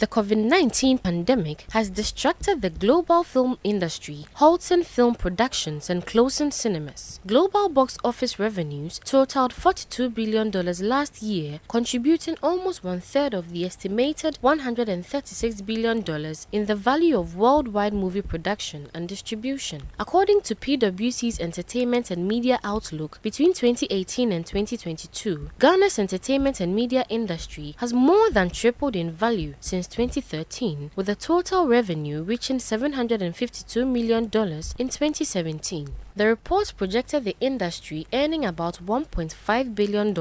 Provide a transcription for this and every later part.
The COVID-19 pandemic has distracted the global film industry, halting film productions and closing cinemas. Global box office revenues totaled $42 billion last year, contributing almost one-third of the estimated $136 billion in the value of worldwide movie production and distribution. According to PwC's Entertainment and Media Outlook, between 2018 and 2022, Ghana's entertainment and media industry has more than tripled in value since 2013, with a total revenue reaching $752 million in 2017. The report projected the industry earning about $1.5 billion in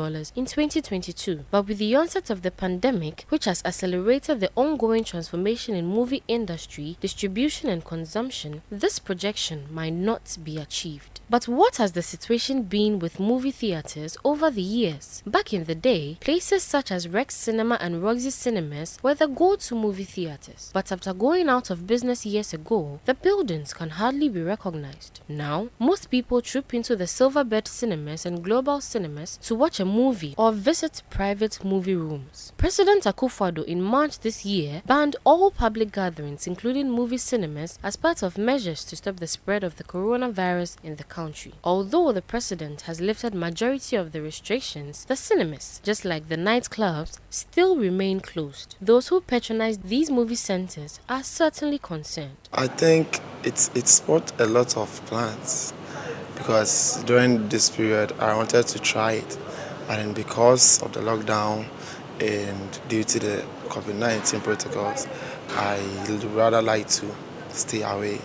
2022, but with the onset of the pandemic, which has accelerated the ongoing transformation in movie industry, distribution and consumption, this projection might not be achieved. But what has the situation been with movie theaters over the years? Back in the day, places such as Rex Cinema and Roxy Cinemas were the go-to movie theaters. But after going out of business years ago, the buildings can hardly be recognized. Now, most people troop into the Silverbird Cinemas and Global Cinemas to watch a movie or visit private movie rooms. President Akufo-Addo in March this year banned all public gatherings, including movie cinemas, as part of measures to stop the spread of the coronavirus in the country. Although the president has lifted majority of the restrictions, the cinemas, just like the nightclubs, still remain closed. Those who patronize these movie centers are certainly concerned. I think it's brought a lot of plans, because during this period I wanted to try it, but then because of the lockdown and due to the COVID-19 protocols, I would rather like to stay away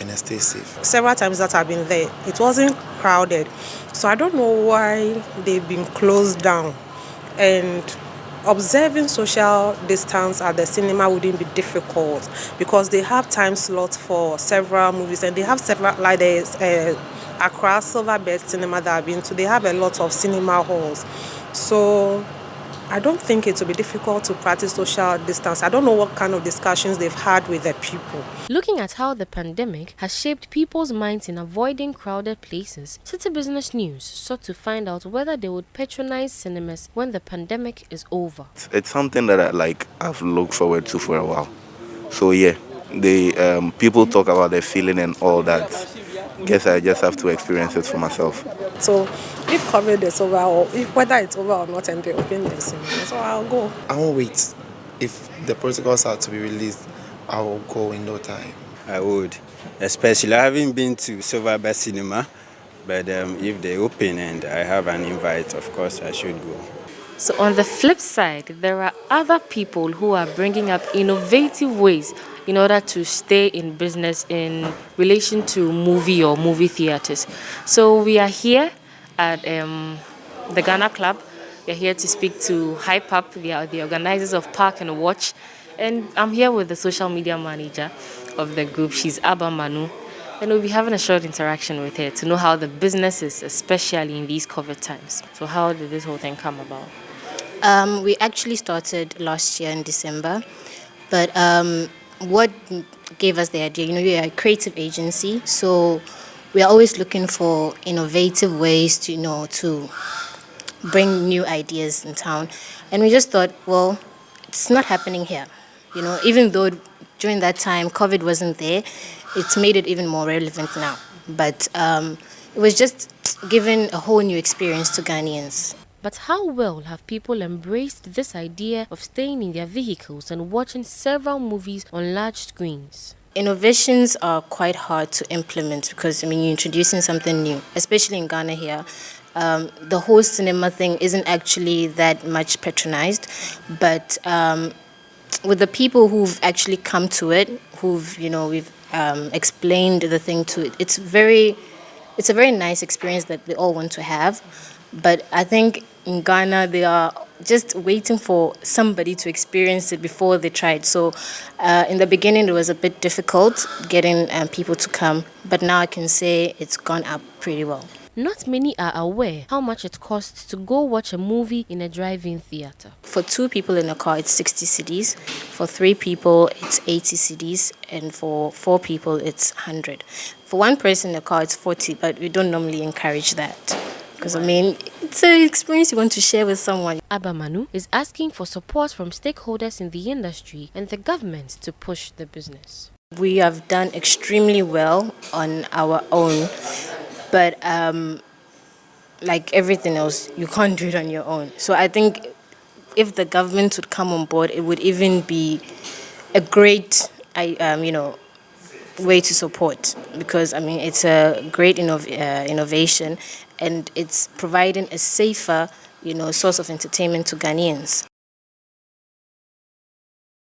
and stay safe. Several times that I've been there, it wasn't crowded, so I don't know why they've been closed down. And observing social distance at the cinema wouldn't be difficult, because they have time slots for several movies, and they have several, like there's Accra Silverbird Cinema that I've been to, they have a lot of cinema halls. So I don't think it will be difficult to practice social distance. I don't know what kind of discussions they've had with the people. Looking at how the pandemic has shaped people's minds in avoiding crowded places, City Business News sought to find out whether they would patronize cinemas when the pandemic is over. It's something that I've looked forward to for a while. So yeah, people talk about their feeling and all that. Guess I just have to experience it for myself. So if COVID is over, or whether it's over or not, and they open the cinema, so I'll go. I won't wait. If the protocols are to be released, I will go in no time. I would, especially I haven't been to Silverbird Cinema, but if they open and I have an invite, of course I should go. So on the flip side, there are other people who are bringing up innovative ways in order to stay in business in relation to movie or movie theaters. So we are here at the Ghana Club. We are here to speak to Hype Up. They are the organizers of Park and Watch. And I'm here with the social media manager of the group. She's Abba Manu. And we'll be having a short interaction with her to know how the business is, especially in these COVID times. So how did this whole thing come about? We actually started last year in December, but what gave us the idea, we are a creative agency, so we are always looking for innovative ways to, to bring new ideas in town. And we just thought, well, it's not happening here. Even though during that time COVID wasn't there, it's made it even more relevant now. But it was just giving a whole new experience to Ghanaians. But how well have people embraced this idea of staying in their vehicles and watching several movies on large screens? Innovations are quite hard to implement because, you're introducing something new, especially in Ghana here. The whole cinema thing isn't actually that much patronized, but with the people who've actually come to it, we've explained the thing to it, it's a very nice experience that we all want to have. But I think in Ghana, they are just waiting for somebody to experience it before they try it. So in the beginning, it was a bit difficult getting people to come. But now I can say it's gone up pretty well. Not many are aware how much it costs to go watch a movie in a drive-in theater. For 2 people in a car, it's 60 cedis. For 3 people, it's 80 cedis. And for 4 people, it's 100. For 1 person in a car, it's 40, but we don't normally encourage that. Because, it's an experience you want to share with someone. Abba Manu is asking for support from stakeholders in the industry and the government to push the business. We have done extremely well on our own, but like everything else, you can't do it on your own. So I think if the government would come on board, it would even be a great, way to support, because I mean it's a great innovation, and it's providing a safer, source of entertainment to Ghanaians.